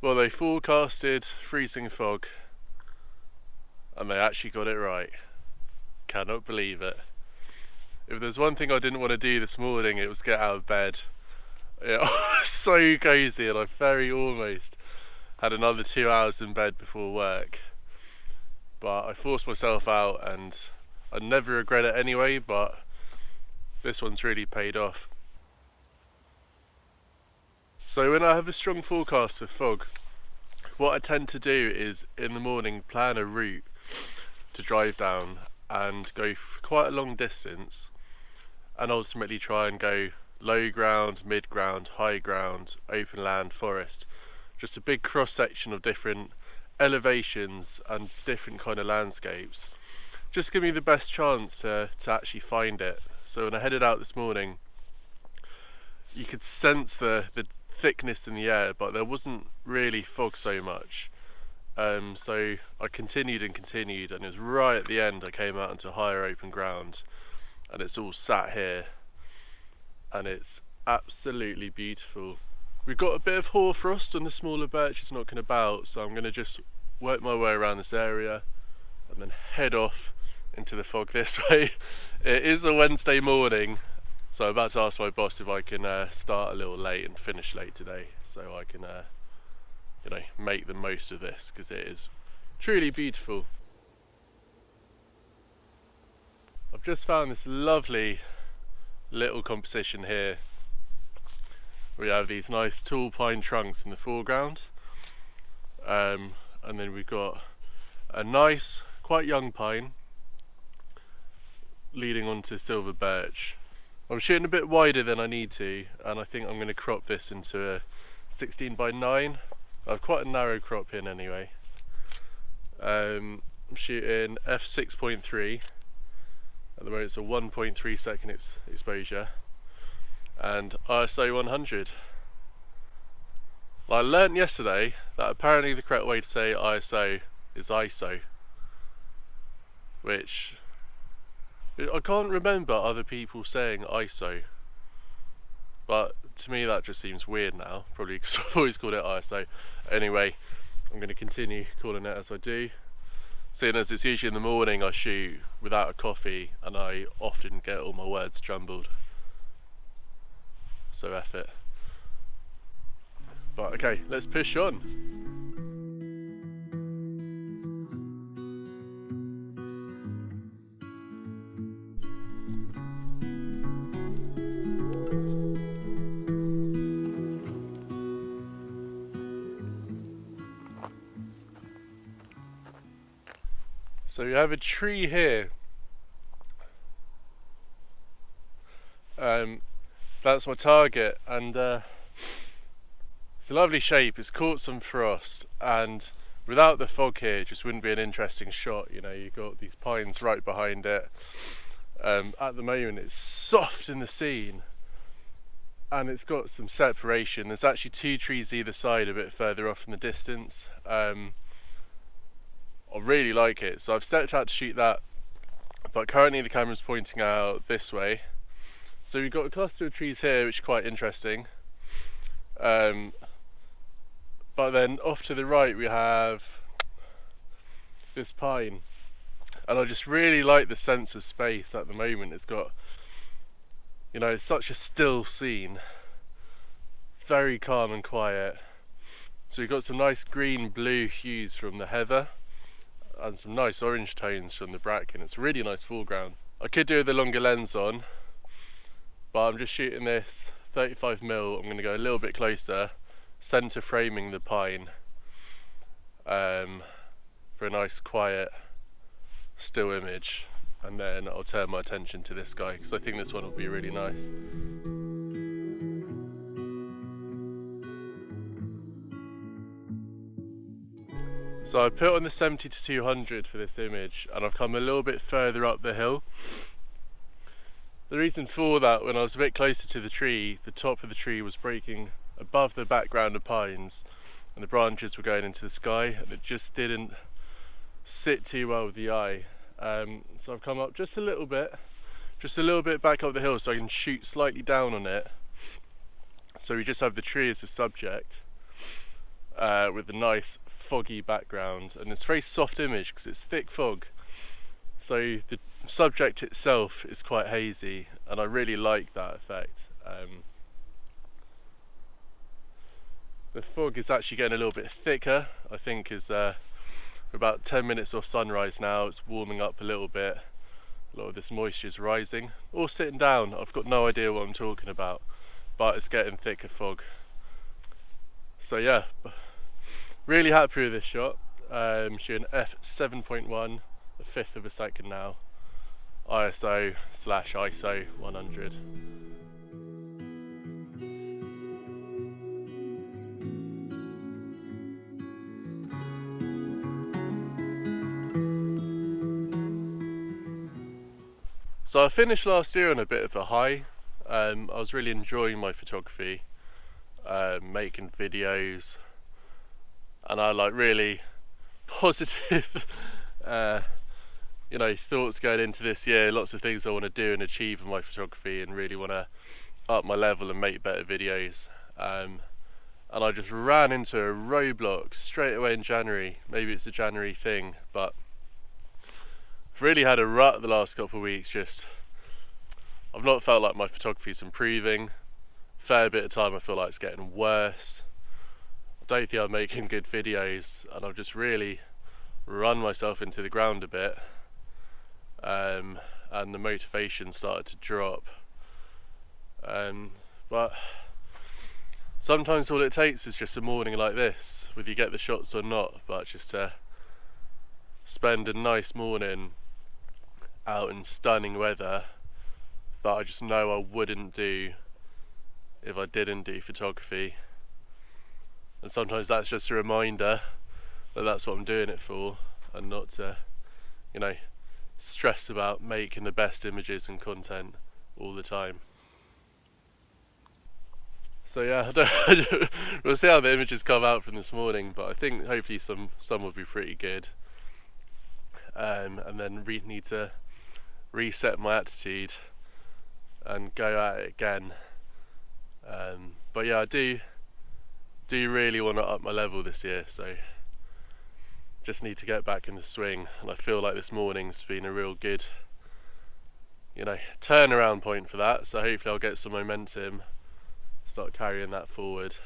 Well, they forecasted freezing fog and they actually got it right. Cannot believe it. If there's one thing I didn't want to do this morning, it was get out of bed. It was so cosy, and I very almost had another 2 hours in bed before work. But I forced myself out, and I'd never regret it anyway, but this one's really paid off. So when I have a strong forecast for fog, what I tend to do is in the morning plan a route to drive down and go for quite a long distance, and ultimately try and go low ground, mid ground, high ground, open land, forest. Just a big cross section of different elevations and different kind of landscapes. Just give me the best chance to actually find it. So when I headed out this morning, you could sense the thickness in the air, but there wasn't really fog so much. So I continued and continued, and it was right at the end I came out into higher open ground, and it's all sat here, and it's absolutely beautiful. We've got a bit of hoarfrost and the smaller birches knocking about, so I'm going to just work my way around this area and then head off into the fog this way. It is a Wednesday morning, so I'm about to ask my boss if I can start a little late and finish late today, so I can make the most of this, because it is truly beautiful. I've just found this lovely little composition here. We have these nice tall pine trunks in the foreground, and then we've got a nice, quite young pine leading onto silver birch. I'm shooting a bit wider than I need to, and I think I'm going to crop this into a 16 by 9. I have quite a narrow crop in anyway. I'm shooting f6.3. At the moment it's a 1.3 second exposure, and ISO 100. Well, I learnt yesterday that apparently the correct way to say ISO is ISO, which I can't remember other people saying ISO, but to me that just seems weird now, probably because I've always called it ISO. Anyway, I'm going to continue calling it as I do. Seeing as it's usually in the morning I shoot without a coffee, and I often get all my words jumbled, so F it. But okay, let's push on. So we have a tree here. That's my target, and it's a lovely shape. It's caught some frost, and without the fog here it just wouldn't be an interesting shot. You know, you've got these pines right behind it. At the moment it's soft in the scene, and it's got some separation. There's actually two trees either side a bit further off in the distance. I really like it, so I've stepped out to shoot that, but currently the camera's pointing out this way. So we've got a cluster of trees here which are quite interesting, but then off to the right we have this pine, and I just really like the sense of space at the moment. It's got, it's such a still scene, very calm and quiet. So we've got some nice green blue hues from the heather and some nice orange tones from the bracken. It's a really nice foreground. I could do with a longer lens on, but I'm just shooting this 35mm. I'm going to go a little bit closer, centre framing the pine, for a nice quiet still image, and then I'll turn my attention to this guy because I think this one will be really nice. So I put on the 70-200 for this image, and I've come a little bit further up the hill. The reason for that, when I was a bit closer to the tree, the top of the tree was breaking above the background of pines, and the branches were going into the sky, and it just didn't sit too well with the eye. So I've come up just a little bit back up the hill so I can shoot slightly down on it. So we just have the tree as a subject. with a nice foggy background, and it's a very soft image because it's thick fog, so the subject itself is quite hazy, and I really like that effect. The fog is actually getting a little bit thicker, I think, as we're about 10 minutes off sunrise now. It's warming up a little bit, a lot of this moisture is rising, or sitting down. I've got no idea what I'm talking about, but it's getting thicker fog. So yeah, really happy with this shot. Shooting f7.1, a fifth of a second now, ISO/ISO 100. So I finished last year on a bit of a high. I was really enjoying my photography, making videos, and I like really positive thoughts going into this year. Lots of things I want to do and achieve in my photography, and really want to up my level and make better videos. And I just ran into a roadblock straight away in January. Maybe it's a January thing, but I've really had a rut the last couple of weeks. I've not felt like my photography's improving. Fair bit of time I feel like it's getting worse. I don't think I'm making good videos, and I've just really run myself into the ground a bit, and the motivation started to drop. But sometimes all it takes is just a morning like this, whether you get the shots or not, but just to spend a nice morning out in stunning weather that I just know I wouldn't do if I didn't do photography. And sometimes that's just a reminder that that's what I'm doing it for, and not to, stress about making the best images and content all the time. So yeah, we'll see how the images come out from this morning, but I think hopefully some will be pretty good. And then need to reset my attitude and go at it again. But yeah, I do really want to up my level this year, so just need to get back in the swing, and I feel like this morning's been a real good turnaround point for that, so hopefully I'll get some momentum, start carrying that forward.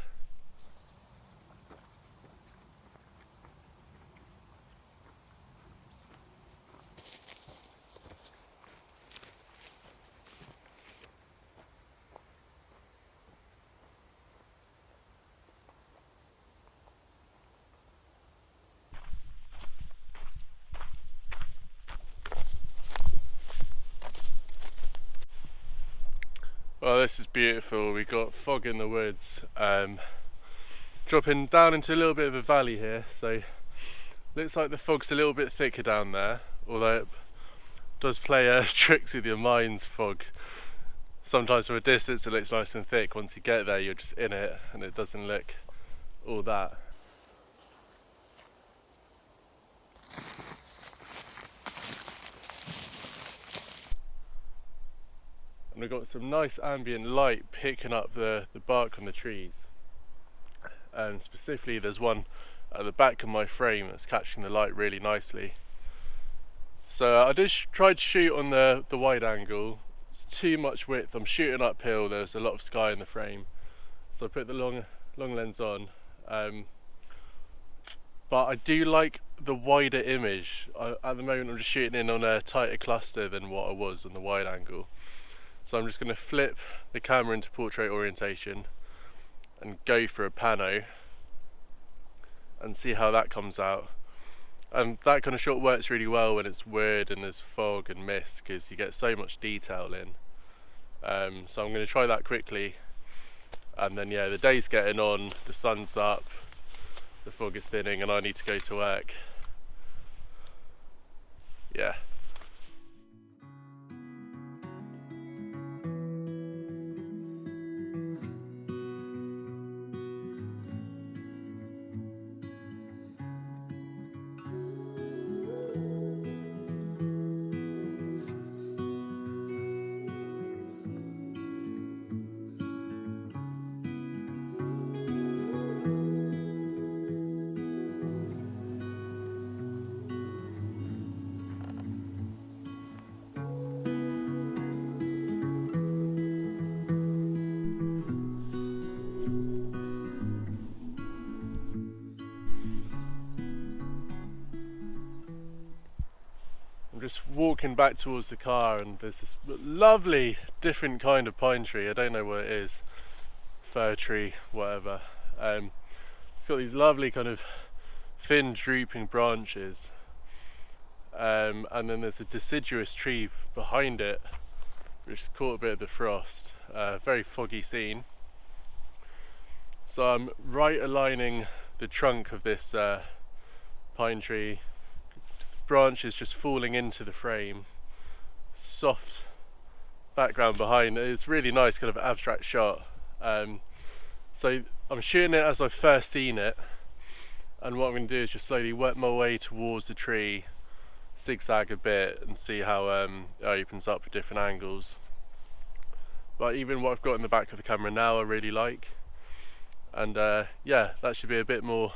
Well, this is beautiful. We've got fog in the woods, dropping down into a little bit of a valley here, so looks like the fog's a little bit thicker down there, although it does play tricks with your mind's fog. Sometimes from a distance it looks nice and thick. Once you get there, you're just in it, and it doesn't look all that. And we've got some nice ambient light picking up the bark on the trees, and specifically there's one at the back of my frame that's catching the light really nicely. So I did try to shoot on the wide angle. It's too much width. I'm shooting uphill, there's a lot of sky in the frame, so I put the long lens on. But I do like the wider image. At the moment I'm just shooting in on a tighter cluster than what I was on the wide angle. So I'm just going to flip the camera into portrait orientation and go for a pano and see how that comes out. And that kind of shot works really well when it's weird and there's fog and mist, because you get so much detail in. So I'm going to try that quickly, and then yeah, the day's getting on, the sun's up, the fog is thinning, and I need to go to work. Yeah. just walking back towards the car, and there's this lovely different kind of pine tree. I don't know what it is, fir tree, whatever. It's got these lovely kind of thin drooping branches, and then there's a deciduous tree behind it which has caught a bit of the frost. Very foggy scene. So I'm right aligning the trunk of this pine tree, branches just falling into the frame, soft background behind. It's really nice kind of abstract shot. So I'm shooting it as I've first seen it, and what I'm going to do is just slowly work my way towards the tree, zigzag a bit and see how it opens up at different angles. But even what I've got in the back of the camera now I really like, and yeah, that should be a bit more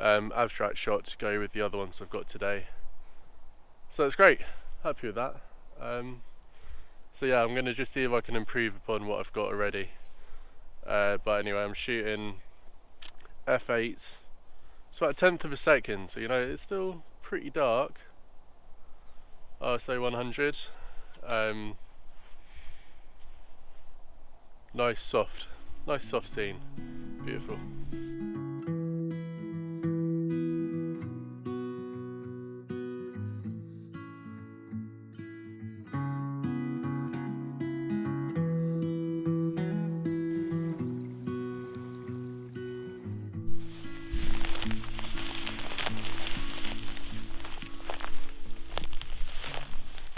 abstract shot to go with the other ones I've got today. So it's great, happy with that. So yeah, I'm going to just see if I can improve upon what I've got already. But anyway, I'm shooting f8. It's about a tenth of a second, so you know it's still pretty dark. ISO 100. Nice soft scene. Beautiful.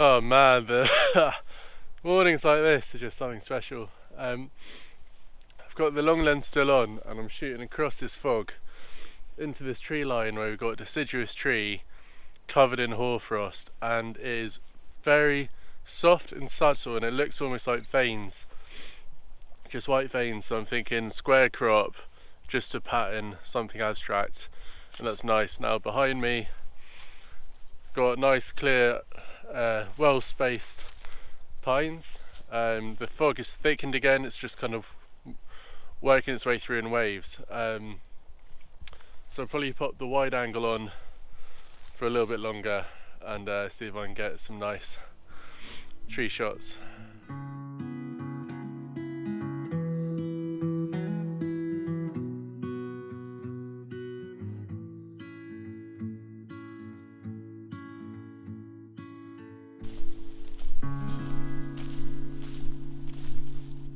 Oh man, the mornings like this are just something special. I've got the long lens still on, and I'm shooting across this fog into this tree line where we've got a deciduous tree covered in hoarfrost, and it is very soft and subtle, and it looks almost like veins, just white veins. So I'm thinking square crop, just a pattern, something abstract, and that's nice. Now behind me, got nice clear well spaced pines. The fog is thickened again, it's just kind of working its way through in waves. So I'll probably pop the wide angle on for a little bit longer and see if I can get some nice tree shots.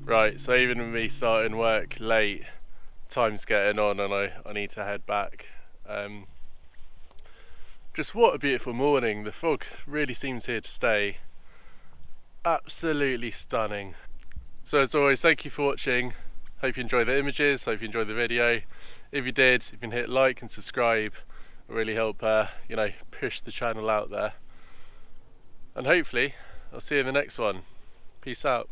Right, so even with me starting work late, time's getting on and I need to head back. Just what a beautiful morning. The fog really seems here to stay. Absolutely stunning. So as always, thank you for watching. Hope you enjoy the images, hope you enjoyed the video. If you did, if you can hit like and subscribe, it'll really help you know, push the channel out there. And hopefully I'll see you in the next one. Peace out.